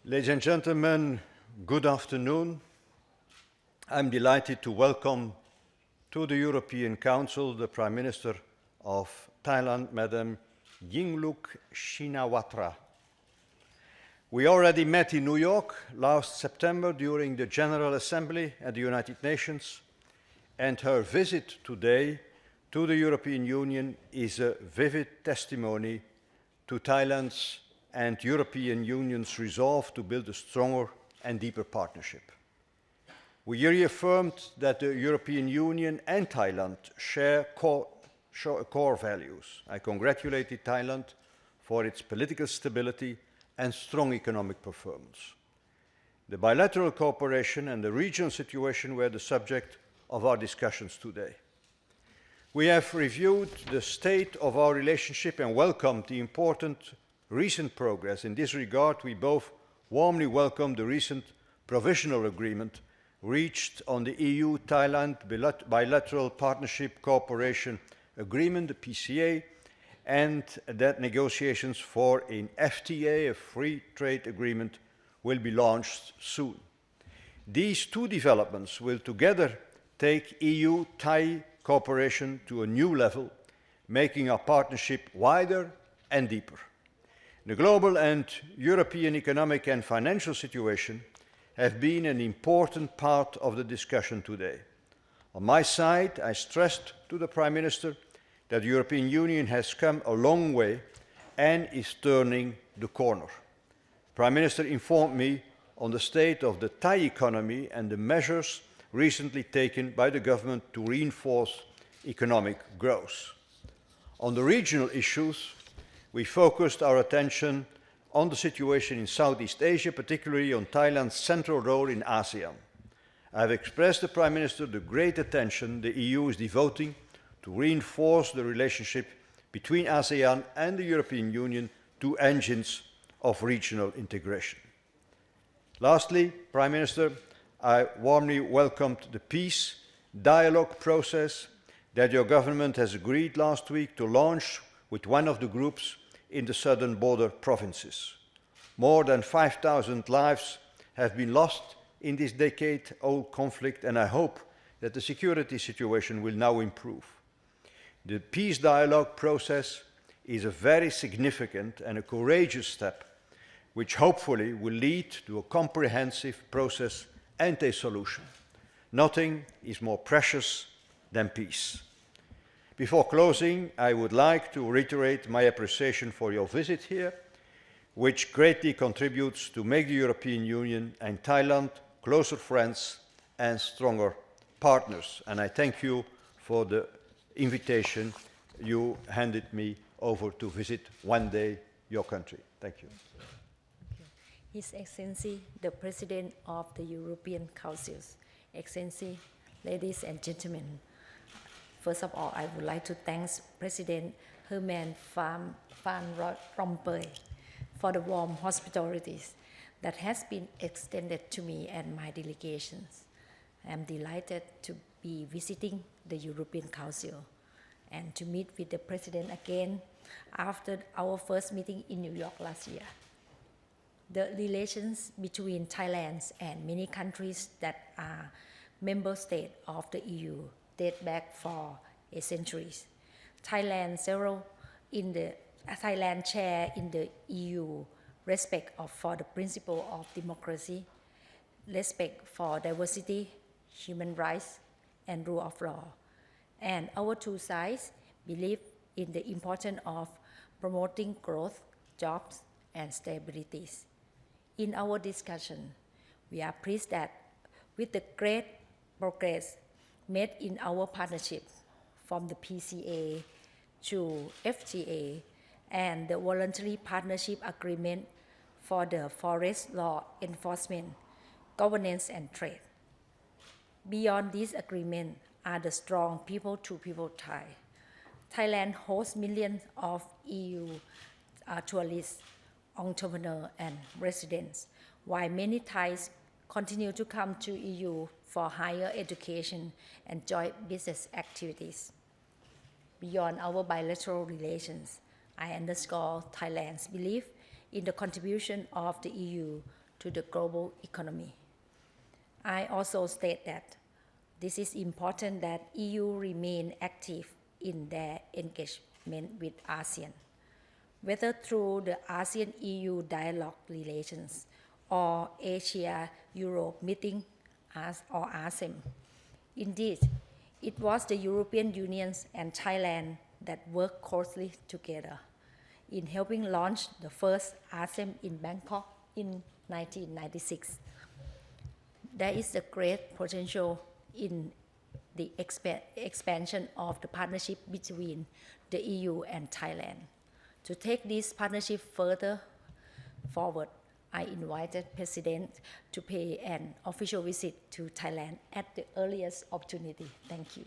Ladies and gentlemen, good afternoon. I'm delighted to welcome to the European Council the Prime Minister of Thailand, Madam Yingluck SHINAWATRA. We already met in New York last September during the General Assembly at the United Nations, and her visit today to the European Union is a vivid testimony to Thailand's and European Union's resolve to build a stronger and deeper partnership. We reaffirmed that the European Union and Thailand share core values. I congratulated Thailand for its political stability and strong economic performance. The bilateral cooperation and the regional situation were the subject of our discussions today. We have reviewed the state of our relationship and welcomed the important recent progress. In this regard, we both warmly welcome the recent provisional agreement reached on the EU-Thailand Bilateral Partnership Cooperation Agreement, the PCA, and that negotiations for an FTA, a free trade agreement, will be launched soon. These two developments will together take EU-Thai cooperation to a new level, making our partnership wider and deeper. The global and European economic and financial situation have been an important part of the discussion today. On my side, I stressed to the Prime Minister that the European Union has come a long way and is turning the corner. The Prime Minister informed me on the state of the Thai economy and the measures recently taken by the government to reinforce economic growth. On the regional issues, we focused our attention on the situation in Southeast Asia, particularly on Thailand's central role in ASEAN. I have expressed to the Prime Minister the great attention the EU is devoting to reinforce the relationship between ASEAN and the European Union, two engines of regional integration. Lastly, Prime Minister, I warmly welcomed the peace dialogue process that your government has agreed last week to launch with one of the groups in the southern border provinces. More than 5,000 lives have been lost in this decade-old conflict, and I hope that the security situation will now improve. The peace dialogue process is a very significant and a courageous step, which hopefully will lead to a comprehensive process and a solution. Nothing is more precious than peace. Before closing, I would like to reiterate my appreciation for your visit here, which greatly contributes to make the European Union and Thailand closer friends and stronger partners. And I thank you for the invitation you handed me over to visit one day your country. Thank you. His Excellency, the President of the European Council, Excellency, ladies and gentlemen, first of all, I would like to thank President Herman VAN Rompuy for the warm hospitality that has been extended to me and my delegations. I am delighted to be visiting the European Council and to meet with the President again after our first meeting in New York last year. The relations between Thailand and many countries that are member states of the EU date back for a centuries. Thailand share in the EU respect for the principle of democracy, respect for diversity, human rights, and rule of law. And our two sides believe in the importance of promoting growth, jobs, and stability. In our discussion, we are pleased that with the great progress made in our partnership from the PCA to FTA and the voluntary partnership agreement for the forest law enforcement, governance and trade. Beyond this agreement are the strong people-to-people ties. Thailand hosts millions of EU tourists, entrepreneurs and residents, while many Thais continue to come to EU for higher education and joint business activities. Beyond our bilateral relations, I underscore Thailand's belief in the contribution of the EU to the global economy. I also state that this is important that EU remain active in their engagement with ASEAN, whether through the ASEAN-EU dialogue relations or Asia-Europe meeting or ASEM. Indeed, it was the European Union and Thailand that worked closely together in helping launch the first ASEM in Bangkok in 1996. There is a great potential in the expansion of the partnership between the EU and Thailand. To take this partnership further forward, I invited President to pay an official visit to Thailand at the earliest opportunity. Thank you.